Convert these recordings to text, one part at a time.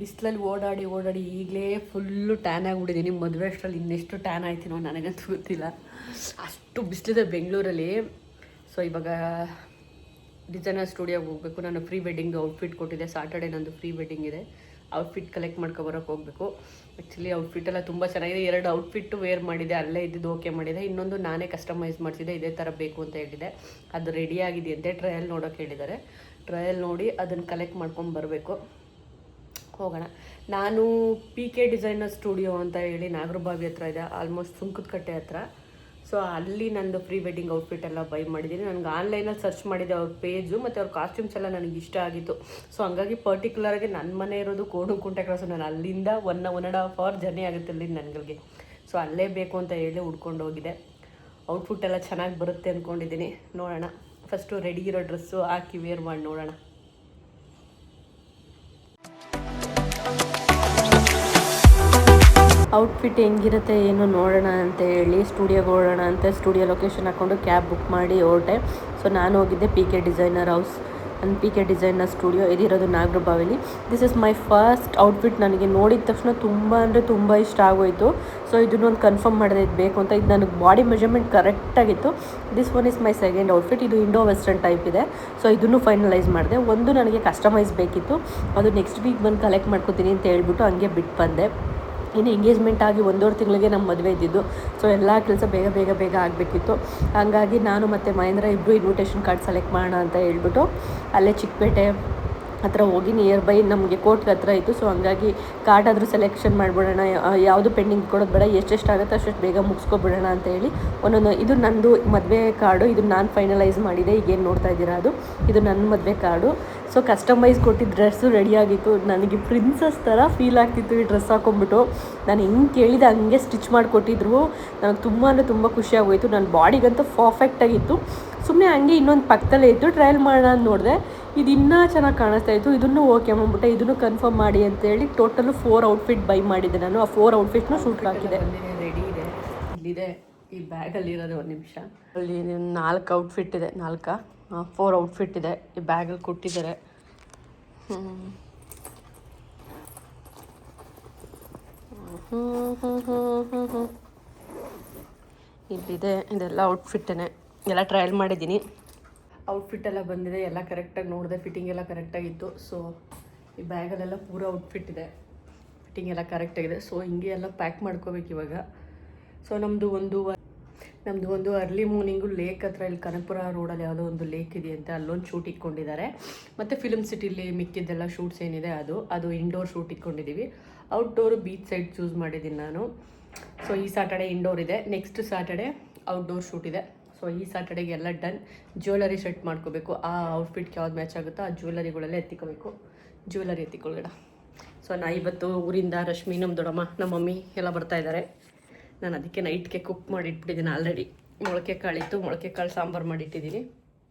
ಬಿಸಿಲಲ್ಲಿ ಓಡಾಡಿ ಈಗಲೇ ಫುಲ್ಲು ಟ್ಯಾನ್ ಆಗಿಬಿಟ್ಟಿದ್ದೀನಿ. ಮದುವೆ ಅಷ್ಟರಲ್ಲಿ ಇನ್ನೆಷ್ಟು ಟ್ಯಾನ್ ಆಯ್ತೀನೋ ನನಗಂತೂ ಗೊತ್ತಿಲ್ಲ, ಅಷ್ಟು ಬಿಸಿಲಿದೆ ಬೆಂಗಳೂರಲ್ಲಿ. ಸೊ ಇವಾಗ ಡಿಸೈನರ್ ಸ್ಟುಡಿಯೋಗೆ ಹೋಗಬೇಕು. ನಾನು ಪ್ರೀ ವೆಡ್ಡಿಂಗ್ ಔಟ್ಫಿಟ್ ಕೊಟ್ಟಿದ್ದೆ, ಸಾಟರ್ಡೆ ನಂದು ಪ್ರೀ ವೆಡ್ಡಿಂಗ್ ಇದೆ. ಔಟ್ಫಿಟ್ ಕಲೆಕ್ಟ್ ಮಾಡ್ಕೊಬರೋಕ್ಕೆ ಹೋಗಬೇಕು. ಆ್ಯಕ್ಚುಲಿ ಔಟ್ಫಿಟ್ ಎಲ್ಲ ತುಂಬ ಚೆನ್ನಾಗಿದೆ. 2 ಔಟ್ಫಿಟ್ಟು ವೇರ್ ಮಾಡಿದೆ, ಅಲ್ಲೇ ಇದ್ದಿದ್ದು ಓಕೆ ಮಾಡಿದೆ. ಇನ್ನೊಂದು ನಾನೇ ಕಸ್ಟಮೈಸ್ ಮಾಡಿಸಿದೆ, ಇದೇ ಥರ ಬೇಕು ಅಂತ ಹೇಳಿದೆ. ಅದು ರೆಡಿ ಆಗಿದೆಯಂತೆ, ಟ್ರಯಲ್ ನೋಡೋಕೆ ಹೇಳಿದ್ದಾರೆ. ಟ್ರಯಲ್ ನೋಡಿ ಅದನ್ನು ಕಲೆಕ್ಟ್ ಮಾಡ್ಕೊಂಡು ಬರಬೇಕು. ಹೋಗೋಣ. ನಾನು PK ಡಿಸೈನರ್ ಸ್ಟುಡಿಯೋ ಅಂತ ಹೇಳಿ ನಾಗರಬಾವಿ ಹತ್ರ ಇದೆ, ಆಲ್ಮೋಸ್ಟ್ ಸುಂಕದಕಟ್ಟೆ ಹತ್ರ. ಸೊ ಅಲ್ಲಿ ನಂದು ಪ್ರೀ ವೆಡ್ಡಿಂಗ್ ಔಟ್ಫಿಟ್ ಎಲ್ಲ ಬೈ ಮಾಡಿದ್ದೀನಿ. ನನಗೆ ಆನ್ಲೈನಲ್ಲಿ ಸರ್ಚ್ ಮಾಡಿದೆ ಅವ್ರ ಪೇಜು, ಮತ್ತು ಅವ್ರ ಕಾಸ್ಟ್ಯೂಮ್ಸ್ ಎಲ್ಲ ನನಗೆ ಇಷ್ಟ ಆಗಿತ್ತು. ಸೊ ಹಂಗಾಗಿ ಪರ್ಟಿಕ್ಯುಲರಾಗಿ ನನ್ನ ಮನೆ ಇರೋದು ಕೋಣಗುಂಟೆ ಕ್ರಾಸು. ನಾನು ಅಲ್ಲಿಂದ 1.5 ಅವರ್ ಜರ್ನಿ ಆಗುತ್ತೆ ಅಲ್ಲಿಂದ ನನಗಳಿಗೆ. ಸೊ ಅಲ್ಲೇ ಬೇಕು ಅಂತ ಹೇಳಿ ಹುಡ್ಕೊಂಡು ಹೋಗಿದೆ. ಔಟ್ಫಿಟ್ ಎಲ್ಲ ಚೆನ್ನಾಗಿ ಬರುತ್ತೆ ಅಂದ್ಕೊಂಡಿದ್ದೀನಿ. ನೋಡೋಣ, ಫಸ್ಟು ರೆಡಿ ಇರೋ ಡ್ರೆಸ್ಸು ಹಾಕಿ ವೇರ್ ಮಾಡಿ ನೋಡೋಣ. ಔಟ್ಫಿಟ್ ಹೆಂಗಿರುತ್ತೆ ಏನು ನೋಡೋಣ ಅಂತ ಹೇಳಿ ಸ್ಟುಡಿಯೋಗೆ ಓಡೋಣ ಅಂತ ಸ್ಟುಡಿಯೋ ಲೊಕೇಶನ್ ಹಾಕ್ಕೊಂಡು ಕ್ಯಾಬ್ ಬುಕ್ ಮಾಡಿ ಹೊರಟೆ. ಸೊ ನಾನು ಹೋಗಿದ್ದೆ PK designer house and PK designer studio, ಇದಿರೋದು ನಾಗರಬಾವಿಲಿ. This is my first outfit. ನನಗೆ ನೋಡಿದ ತಕ್ಷಣ ತುಂಬ ಅಂದರೆ ತುಂಬ ಇಷ್ಟ ಆಗೋಯಿತು. ಸೊ ಇದನ್ನೊಂದು ಕನ್ಫರ್ಮ್ ಮಾಡಿದೆ, ಇದು ಬೇಕು ಅಂತ. ಇದು ನನಗೆ ಬಾಡಿ ಮೆಜರ್ಮೆಂಟ್ ಕರೆಕ್ಟಾಗಿತ್ತು. This one is my second outfit. ಇದು ಇಂಡೋ ವೆಸ್ಟರ್ನ್ ಟೈಪ್ ಇದೆ. ಸೊ ಇದನ್ನು ಫೈನಲೈಸ್ ಮಾಡಿದೆ. ಒಂದು ನನಗೆ ಕಸ್ಟಮೈಸ್ ಬೇಕಿತ್ತು, ಅದು ನೆಕ್ಸ್ಟ್ ವೀಕ್ ಬಂದು ಕಲೆಕ್ಟ್ ಮಾಡ್ಕೊತೀನಿ ಅಂತ ಹೇಳ್ಬಿಟ್ಟು ಹಂಗೆ ಬಿಟ್ಟು ಬಂದೆ. ಇನ್ನು ಎಂಗೇಜ್ಮೆಂಟ್ ಆಗಿ 1.5 ತಿಂಗಳಿಗೆ ನಮ್ಮ ಮದುವೆ ಇದ್ದಿದ್ದು. ಸೊ ಎಲ್ಲ ಕೆಲಸ ಬೇಗ ಆಗಬೇಕಿತ್ತು. ಹಾಗಾಗಿ ನಾನು ಮತ್ತು ಮಹೇಂದ್ರ ಇಬ್ಬರು ಇನ್ವಿಟೇಷನ್ ಕಾರ್ಡ್ ಸೆಲೆಕ್ಟ್ ಮಾಡೋಣ ಅಂತ ಹೇಳ್ಬಿಟ್ಟು ಅಲ್ಲೇ ಚಿಕ್ಕಪೇಟೆ ಹತ್ರ ಹೋಗಿ ನಿಯರ್ ಬೈ ನಮಗೆ ಕೋರ್ಟ್ಗೆ ಹತ್ರ ಇತ್ತು. ಸೊ ಹಂಗಾಗಿ ಕಾರ್ಡ್ ಆದರೂ ಸೆಲೆಕ್ಷನ್ ಮಾಡಿಬಿಡೋಣ, ಯಾವುದು ಪೆಂಡಿಂಗ್ ಕೊಡೋದು ಬೇಡ, ಎಷ್ಟೆಷ್ಟು ಆಗುತ್ತೆ ಅಷ್ಟು ಬೇಗ ಮುಗಿಸ್ಕೊಬಿಡೋಣ ಅಂತ ಹೇಳಿ ಒಂದೊಂದು. ಇದು ನಂದು ಮದುವೆ ಕಾರ್ಡು, ಇದು ನಾನು ಫೈನಲೈಸ್ ಮಾಡಿದೆ. ಈಗೇನು ನೋಡ್ತಾ ಇದ್ದೀರಾ ಅದು ಇದು ನನ್ನ ಮದುವೆ ಕಾರ್ಡು. ಸೊ ಕಸ್ಟಮೈಸ್ ಕೊಟ್ಟಿದ್ದ ಡ್ರೆಸ್ಸು ರೆಡಿಯಾಗಿತ್ತು. ನನಗೆ ಪ್ರಿನ್ಸಸ್ ಥರ ಫೀಲ್ ಆಗ್ತಿತ್ತು ಈ ಡ್ರೆಸ್ ಹಾಕ್ಕೊಂಬಿಟ್ಟು. ನಾನು ಹೆಂಗೆ ಕೇಳಿದೆ ಹಂಗೆ ಸ್ಟಿಚ್ ಮಾಡಿಕೊಟ್ಟಿದ್ರು. ನನಗೆ ತುಂಬ ಅಂದರೆ ತುಂಬ ಖುಷಿಯಾಗೋಯಿತು. ನನ್ನ ಬಾಡಿಗಂತೂ ಪರ್ಫೆಕ್ಟಾಗಿತ್ತು. ಸುಮ್ಮನೆ ಹಂಗೆ ಇನ್ನೊಂದು ಪಕ್ಕದಲ್ಲೇ ಇತ್ತು, ಟ್ರಯಲ್ ಮಾಡೋಣ ಅಂತ ನೋಡಿದೆ. ಇದು ಇನ್ನೂ ಚೆನ್ನಾಗಿ ಕಾಣಿಸ್ತಾ ಇತ್ತು. ಇದನ್ನು ಓಕೆ ಮಾಡ್ಬಿಟ್ಟೆ, ಇದನ್ನು ಕನ್ಫರ್ಮ್ ಮಾಡಿ ಅಂತೇಳಿ ಟೋಟಲು 4 ಔಟ್ಫಿಟ್ ಬೈ ಮಾಡಿದ್ದೆ ನಾನು. ಆ 4 ಔಟ್ಫಿಟ್ನು ಶೂಟ್ ಹಾಕಿದೆ. ರೆಡಿ ಇದೆ, ಇಲ್ಲಿದೆ ಈ ಬ್ಯಾಗಲ್ಲಿರೋದು. ಒಂದು ನಿಮಿಷ, ಅಲ್ಲಿ 4 ಔಟ್ಫಿಟ್ ಇದೆ, 4 ಔಟ್ಫಿಟ್ ಇದೆ ಈ ಬ್ಯಾಗಲ್ಲಿ ಕೊಟ್ಟಿದ್ದಾರೆ. ಇಲ್ಲಿದೆ, ಇದೆಲ್ಲ ಔಟ್ಫಿಟ್ಟೇ. ಎಲ್ಲ ಟ್ರಯಲ್ ಮಾಡಿದ್ದೀನಿ. ಔಟ್ಫಿಟ್ ಎಲ್ಲ ಬಂದಿದೆ, ಎಲ್ಲ ಕರೆಕ್ಟಾಗಿ ನೋಡಿದೆ, ಫಿಟ್ಟಿಂಗ್ ಎಲ್ಲ ಕರೆಕ್ಟಾಗಿತ್ತು. ಸೊ ಈ ಬ್ಯಾಗಲ್ಲೆಲ್ಲ ಪೂರ ಔಟ್ಫಿಟ್ ಇದೆ, ಫಿಟ್ಟಿಂಗ್ ಎಲ್ಲ ಕರೆಕ್ಟಾಗಿದೆ. ಸೊ ಹಿಂಗೆ ಎಲ್ಲ ಪ್ಯಾಕ್ ಮಾಡ್ಕೋಬೇಕು ಇವಾಗ. ಸೊ ನಮ್ಮದು ಒಂದು ಅರ್ಲಿ ಮಾರ್ನಿಂಗು ಲೇಕ್ ಹತ್ರ, ಇಲ್ಲಿ ಕನಕಪುರ ರೋಡಲ್ಲಿ ಯಾವುದೋ ಒಂದು ಲೇಕ್ ಇದೆಯಂತೆ, ಅಲ್ಲೊಂದು ಶೂಟ್ ಇಟ್ಕೊಂಡಿದ್ದಾರೆ. ಮತ್ತು ಫಿಲ್ಮ್ ಸಿಟಿಲಿ ಮಿಕ್ಕಿದ್ದೆಲ್ಲ ಶೂಟ್ಸ್ ಏನಿದೆ ಅದು ಇಂಡೋರ್ ಶೂಟ್ ಇಟ್ಕೊಂಡಿದ್ದೀವಿ. ಔಟ್ಡೋರು ಬೀಚ್ ಸೈಡ್ ಚೂಸ್ ಮಾಡಿದ್ದೀನಿ ನಾನು. ಸೊ ಈ ಸ್ಯಾಟರ್ಡೆ ಇಂಡೋರ್ ಇದೆ, ನೆಕ್ಸ್ಟ್ ಸ್ಯಾಟರ್ಡೆ ಔಟ್ಡೋರ್ ಶೂಟ್ ಇದೆ. ಸೊ ಈ ಸ್ಯಾಟರ್ಡೆಗೆ ಎಲ್ಲ ಡನ್. ಜ್ಯುವೆಲರಿ ಸೆಟ್ ಮಾಡ್ಕೋಬೇಕು. ಆ ಔಟ್ಫಿಟ್ಗೆ ಯಾವ್ದು ಮ್ಯಾಚ್ ಆಗುತ್ತೋ ಆ ಜ್ಯುವೆಲರಿಗಳೆಲ್ಲ ಎತ್ತಿಕೋಬೇಕು. ಜ್ಯುವೆಲರಿ ಎತ್ತಿಕೊಳ್ಳೋಣ. ಸೊ ನಾ ಇವತ್ತು ಊರಿಂದ ರಶ್ಮಿ, ನಮ್ಮ ದೊಡ್ಡಮ್ಮ, ನಮ್ಮ ಮಮ್ಮಿ ಎಲ್ಲ ಬರ್ತಾಯಿದ್ದಾರೆ. ನಾನು ಅದಕ್ಕೆ ನೈಟ್ಗೆ ಕುಕ್ ಮಾಡಿಟ್ಬಿಟ್ಟಿದ್ದೀನಿ ಆಲ್ರೆಡಿ. ಮೊಳಕೆ ಕಾಳಿತ್ತು, ಮೊಳಕೆ ಕಾಳು ಸಾಂಬಾರು ಮಾಡಿಟ್ಟಿದ್ದೀನಿ.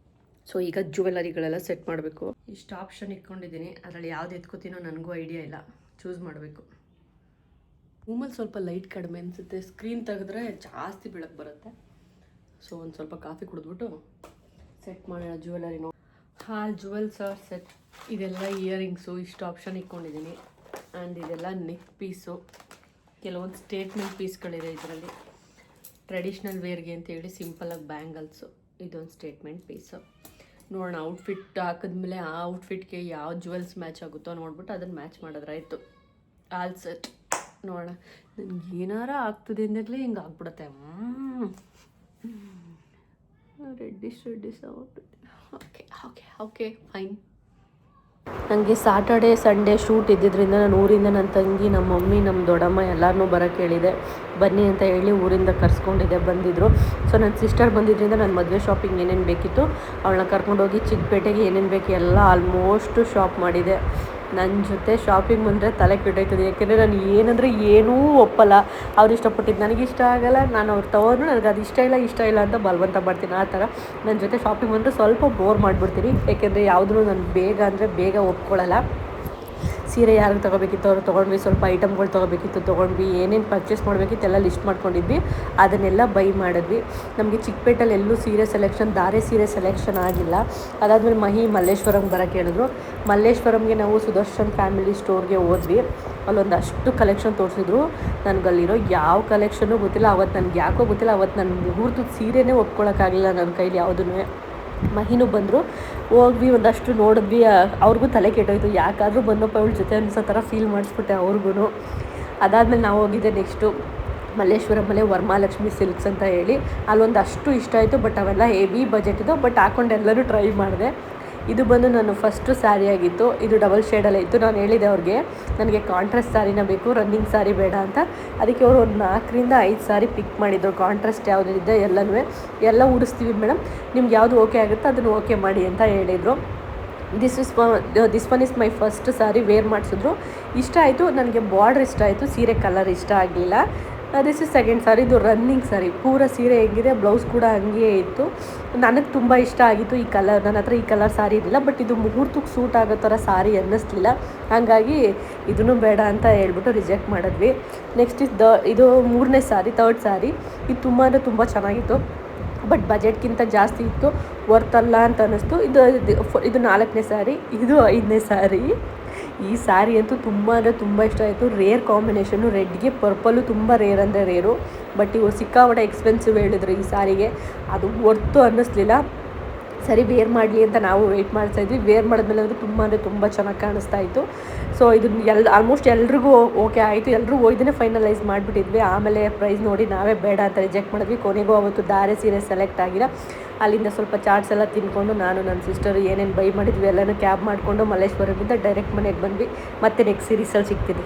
ಸೊ ಈಗ ಜ್ಯುವೆಲರಿಗಳೆಲ್ಲ ಸೆಟ್ ಮಾಡಬೇಕು. ಇಷ್ಟು ಆಪ್ಷನ್ ಇಟ್ಕೊಂಡಿದ್ದೀನಿ, ಅದರಲ್ಲಿ ಯಾವ್ದು ಎತ್ಕೋತೀನೋ ನನಗೂ ಐಡಿಯಾ ಇಲ್ಲ, ಚೂಸ್ ಮಾಡಬೇಕು. ರೂಮಲ್ಲಿ ಸ್ವಲ್ಪ ಲೈಟ್ ಕಡಿಮೆ ಅನಿಸುತ್ತೆ, ಸ್ಕ್ರೀನ್ ತೆಗೆದ್ರೆ ಜಾಸ್ತಿ ಬೆಳಕು ಬರುತ್ತೆ. ಸೊ ಒಂದು ಸ್ವಲ್ಪ ಕಾಫಿ ಕುಡಿದ್ಬಿಟ್ಟು ಸೆಟ್ ಮಾಡೋಣ ಜ್ಯುವೆಲರಿನೋ. Jewels are set. ಇದೆಲ್ಲ ಇಯರಿಂಗ್ಸು, ಇಷ್ಟು ಆಪ್ಷನ್ ಇಟ್ಕೊಂಡಿದ್ದೀನಿ. ಆ್ಯಂಡ್ ಇದೆಲ್ಲ ನೆಕ್ ಪೀಸು, ಕೆಲವೊಂದು ಸ್ಟೇಟ್ಮೆಂಟ್ ಪೀಸ್ಗಳಿದೆ ಇದರಲ್ಲಿ. ಟ್ರೆಡಿಷ್ನಲ್ ವೇರ್ಗೆ ಅಂತೇಳಿ ಸಿಂಪಲಾಗಿ ಬ್ಯಾಂಗಲ್ಸು, ಇದೊಂದು ಸ್ಟೇಟ್ಮೆಂಟ್ ಪೀಸು. ನೋಡೋಣ, ಔಟ್ಫಿಟ್ ಹಾಕಿದ್ಮೇಲೆ ಆ ಔಟ್ಫಿಟ್ಗೆ ಯಾವ ಜ್ಯುವೆಲ್ಸ್ ಮ್ಯಾಚ್ ಆಗುತ್ತೋ ನೋಡ್ಬಿಟ್ಟು ಅದನ್ನು ಮ್ಯಾಚ್ ಮಾಡಿದ್ರಾಯ್ತು. All set. ನೋಡೋಣ, ನನಗೆ ಏನಾರ ಆಗ್ತದೆ ಅಂದಾಗಲೇ ಹಿಂಗೆ ಆಗ್ಬಿಡುತ್ತೆ. Reddish okay fine. ನನಗೆ ಸಾಟರ್ಡೆ ಸಂಡೇ ಶೂಟ್ ಇದ್ದಿದ್ದರಿಂದ ನಾನು ಊರಿಂದ ನನ್ನ ತಂಗಿ, ನಮ್ಮ ಮಮ್ಮಿ, ನಮ್ಮ ದೊಡ್ಡಮ್ಮ ಎಲ್ಲರನ್ನೂ ಬರೋಕ್ಕೆ ಹೇಳಿದೆ. ಬನ್ನಿ ಅಂತ ಹೇಳಿ ಊರಿಂದ ಕರ್ಸ್ಕೊಂಡಿದ್ದೆ, ಬಂದಿದ್ದರು. ಸೊ ನನ್ನ ಸಿಸ್ಟರ್ ಬಂದಿದ್ದರಿಂದ ನನ್ನ ಮದುವೆ ಶಾಪಿಂಗ್ ಏನೇನು ಬೇಕಿತ್ತು ಅವಳನ್ನ ಕರ್ಕೊಂಡೋಗಿ ಚಿಕ್ಕಪೇಟೆಗೆ ಏನೇನು ಬೇಕು ಎಲ್ಲ ಆಲ್ಮೋಸ್ಟು ಶಾಪ್ ಮಾಡಿದೆ. ನನ್ನ ಜೊತೆ ಶಾಪಿಂಗ್ ಬಂದರೆ ತಲೆ ಕೆಟ್ಟೋಯ್ತದೆ. ಯಾಕೆಂದರೆ ನಾನು ಏನೂ ಒಪ್ಪಲ್ಲ. ಅವ್ರು ಇಷ್ಟಪಟ್ಟಿದ್ದು ನನಗಿಷ್ಟ ಆಗಲ್ಲ, ನಾನು ಅವ್ರು ತಗೊಂಡು ನನಗೆ ಅದು ಇಷ್ಟ ಇಲ್ಲ ಅಂತ ಬಲವಂತ ಮಾಡ್ತೀನಿ. ಆ ಥರ ನನ್ನ ಜೊತೆ ಶಾಪಿಂಗ್ ಬಂದರೆ ಸ್ವಲ್ಪ ಬೋರ್ ಮಾಡಿಬಿಡ್ತೀನಿ. ಯಾಕೆಂದರೆ ಯಾವುದೂ ನಾನು ಬೇಗ ಒಪ್ಕೊಳ್ಳಲ್ಲ. ಸೀರೆ ಯಾರಿಗೆ ತೊಗೋಬೇಕಿತ್ತು ಅವ್ರು ತೊಗೊಂಡ್ವಿ, ಸ್ವಲ್ಪ ಐಟಮ್ಗಳು ತೊಗೋಬೇಕಿತ್ತು ತೊಗೊಂಡ್ವಿ, ಏನೇನು ಪರ್ಚೇಸ್ ಮಾಡಬೇಕಿತ್ತು ಎಲ್ಲ ಲಿಸ್ಟ್ ಮಾಡ್ಕೊಂಡಿದ್ವಿ, ಅದನ್ನೆಲ್ಲ ಬೈ ಮಾಡಿದ್ವಿ. ನಮಗೆ ಚಿಕ್ಕಪೇಟೆಯಲ್ಲಿ ಎಲ್ಲೂ ಸೀರೆ ಸೆಲೆಕ್ಷನ್, ಧಾರೆ ಸೀರೆ ಸೆಲೆಕ್ಷನ್ ಆಗಿಲ್ಲ. ಅದಾದಮೇಲೆ ಮಲ್ಲೇಶ್ವರಂಗೆ ಬರೋಕ್ಕೆ ಹೇಳಿದ್ರು. ಮಲ್ಲೇಶ್ವರಂಗೆ ನಾವು ಸುದರ್ಶನ್ ಫ್ಯಾಮಿಲಿ ಸ್ಟೋರ್ಗೆ ಹೋದ್ವಿ. ಅಲ್ಲೊಂದಷ್ಟು ಕಲೆಕ್ಷನ್ ತೋರಿಸಿದ್ರು. ನನಗಲ್ಲಿರೋ ಯಾವ ಕಲೆಕ್ಷನ್ನು ಗೊತ್ತಿಲ್ಲ. ಅವತ್ತು ನನಗೆ ಯಾಕೋ ಗೊತ್ತಿಲ್ಲ, ಅವತ್ತು ನನ್ನ ಮುಹೂರ್ತದ ಸೀರೆನೇ ಒಪ್ಕೊಳ್ಳೋಕ್ಕಾಗಲಿಲ್ಲ ನನ್ನ ಕೈಲಿ ಯಾವುದೂ. ಮಹಿನೂ ಬಂದರು, ಹೋಗ್ವಿ ಒಂದಷ್ಟು ನೋಡಿದ್ವಿ. ಅವ್ರಿಗೂ ತಲೆ ಕೆಟ್ಟೋಯ್ತು, ಯಾಕಾದರೂ ಬಂದಪ್ಪ ಅವಳ ಜೊತೆ ಅನ್ಸೋ ಥರ ಫೀಲ್ ಮಾಡಿಸ್ಬಿಟ್ಟೆ ಅವ್ರಿಗೂ. ಅದಾದಮೇಲೆ ನಾವು ಹೋಗಿದ್ದೆ ನೆಕ್ಸ್ಟು ಮಲ್ಲೇಶ್ವರಮಲ್ಲೇ ವರಮಹಾಲಕ್ಷ್ಮಿ ಸಿಲ್ಕ್ಸ್ ಅಂತ ಹೇಳಿ. ಅಲ್ಲೊಂದಷ್ಟು ಇಷ್ಟ ಆಯಿತು, ಬಟ್ ಅವೆಲ್ಲ ಹೆವಿ ಬಜೆಟ್ ಇದು, ಬಟ್ ಹಾಕ್ಕೊಂಡು ಎಲ್ಲರೂ ಟ್ರೈ ಮಾಡಿದೆ. ಇದು ಬಂದು ನಾನು ಫಸ್ಟು ಸ್ಯಾರಿ ಆಗಿತ್ತು. ಇದು ಡಬಲ್ ಶೇಡಲ್ಲೇ ಇತ್ತು. ನಾನು ಹೇಳಿದೆ ಅವ್ರಿಗೆ ನನಗೆ ಕಾಂಟ್ರಾಸ್ಟ್ ಸ್ಯಾರಿನ ಬೇಕು, ರನ್ನಿಂಗ್ ಸ್ಯಾರಿ ಬೇಡ ಅಂತ. ಅದಕ್ಕೆ ಅವರು ಒಂದು 4ರಿಂದ 5 ಸ್ಯಾರಿ ಪಿಕ್ ಮಾಡಿದ್ರು. ಕಾಂಟ್ರಾಸ್ಟ್ ಯಾವುದಿದೆ ಎಲ್ಲ ಉಡಿಸ್ತೀವಿ ಮೇಡಮ್, ನಿಮ್ಗೆ ಯಾವುದು ಓಕೆ ಆಗುತ್ತೋ ಅದನ್ನು ಓಕೆ ಮಾಡಿ ಅಂತ ಹೇಳಿದರು. This one is my first sari wear ಮಾಡಿಸಿದ್ರು. ಇಷ್ಟ ಆಯಿತು ನನಗೆ, ಬಾರ್ಡ್ರ್ ಇಷ್ಟ ಆಯಿತು, ಸೀರೆ ಕಲರ್ ಇಷ್ಟ ಆಗಲಿಲ್ಲ. This is second sari. ಇದು ರನ್ನಿಂಗ್ ಸ್ಯಾರಿ, ಪೂರ ಸೀರೆ ಹೆಂಗಿದೆ ಬ್ಲೌಸ್ ಕೂಡ ಹಂಗೆ ಇತ್ತು. ನನಗೆ ತುಂಬ ಇಷ್ಟ ಆಗಿತ್ತು ಈ ಕಲರ್. ನನ್ನ ಹತ್ರ ಈ ಕಲರ್ ಸ್ಯಾರಿ ಇರಲಿಲ್ಲ, ಬಟ್ ಇದು ಮುಹೂರ್ತಕ್ಕೆ ಸೂಟ್ ಆಗೋ ಥರ ಸ್ಯಾರಿ ಅನ್ನಿಸ್ಲಿಲ್ಲ. ಹಾಗಾಗಿ ಇದನ್ನು ಬೇಡ ಅಂತ ಹೇಳ್ಬಿಟ್ಟು ರಿಜೆಕ್ಟ್ ಮಾಡಿದ್ವಿ. ನೆಕ್ಸ್ಟ್ ಇದು 3ನೇ ಸ್ಯಾರಿ, ಥರ್ಡ್ ಸ್ಯಾರಿ. ಇದು ತುಂಬ ಅಂದರೆ ತುಂಬ ಚೆನ್ನಾಗಿತ್ತು, ಬಟ್ ಬಜೆಟ್ಗಿಂತ ಜಾಸ್ತಿ ಇತ್ತು, ವರ್ತಲ್ಲ ಅಂತ ಅನ್ನಿಸ್ತು. ಇದು 4ನೇ ಸ್ಯಾರಿ, ಇದು 5ನೇ ಸ್ಯಾರಿ. ಈ ಸ್ಯಾರಿ ಅಂತೂ ತುಂಬ ಅಂದರೆ ತುಂಬ ಇಷ್ಟ ಆಯಿತು. ರೇರ್ ಕಾಂಬಿನೇಷನ್ನು, ರೆಡ್ಗೆ ಪರ್ಪಲ್ಲು ತುಂಬ ರೇರ್ ಅಂದರೆ ರೇರು, ಬಟ್ ಇವು ಸಿಕ್ಕಾಪಟ್ಟೆ ಎಕ್ಸ್ಪೆನ್ಸಿವ್ ಹೇಳಿದ್ರು ಈ ಸ್ಯಾರಿಗೆ. ಅದು ವರ್ತು ಅನ್ನಿಸ್ಲಿಲ್ಲ. ಸರಿ ವೇರ್ ಮಾಡಲಿ ಅಂತ ನಾವು ವೆಯ್ಟ್ ಮಾಡ್ತಾಯಿದ್ವಿ. ವೇರ್ ಮಾಡಿದ್ಮೇಲೆ ಅಂದರೆ ತುಂಬ ಚೆನ್ನಾಗಿ ಕಾಣಿಸ್ತಾ ಇತ್ತು. ಸೊ ಇದನ್ನು ಆಲ್ಮೋಸ್ಟ್ ಎಲ್ರಿಗೂ ಓಕೆ ಆಯಿತು. ಎಲ್ಲರೂ ಇದನ್ನೇ ಫೈನಲೈಸ್ ಮಾಡಿಬಿಟ್ಟಿದ್ವಿ. ಆಮೇಲೆ ಪ್ರೈಸ್ ನೋಡಿ ನಾವೇ ಬೇಡ ಅಂತ ರಿಜೆಕ್ಟ್ ಮಾಡಿದ್ವಿ. ಕೊನೆಗೂ ಅವತ್ತು ಧಾರೆ ಸೀರೆ ಸೆಲೆಕ್ಟ್ ಆಗಿಲ್ಲ. ಅಲ್ಲಿಂದ ಸ್ವಲ್ಪ ಚಾಟ್ಸ್ ಎಲ್ಲ ತಿನ್ಕೊಂಡು ನಾನು ನನ್ನ ಸಿಸ್ಟರ್ ಏನೇನು ಬೈ ಮಾಡಿದ್ವಿ ಎಲ್ಲನೂ ಕ್ಯಾಬ್ ಮಾಡಿಕೊಂಡು ಮಲ್ಲೇಶ್ವರದಿಂದ ಡೈರೆಕ್ಟ್ ಮನೆಗೆ ಬಂದ್ವಿ. ಮತ್ತೆ ನೆಕ್ಸ್ಟ್ ಸೀರೀಸಲ್ಲಿ ಸಿಗ್ತೀನಿ.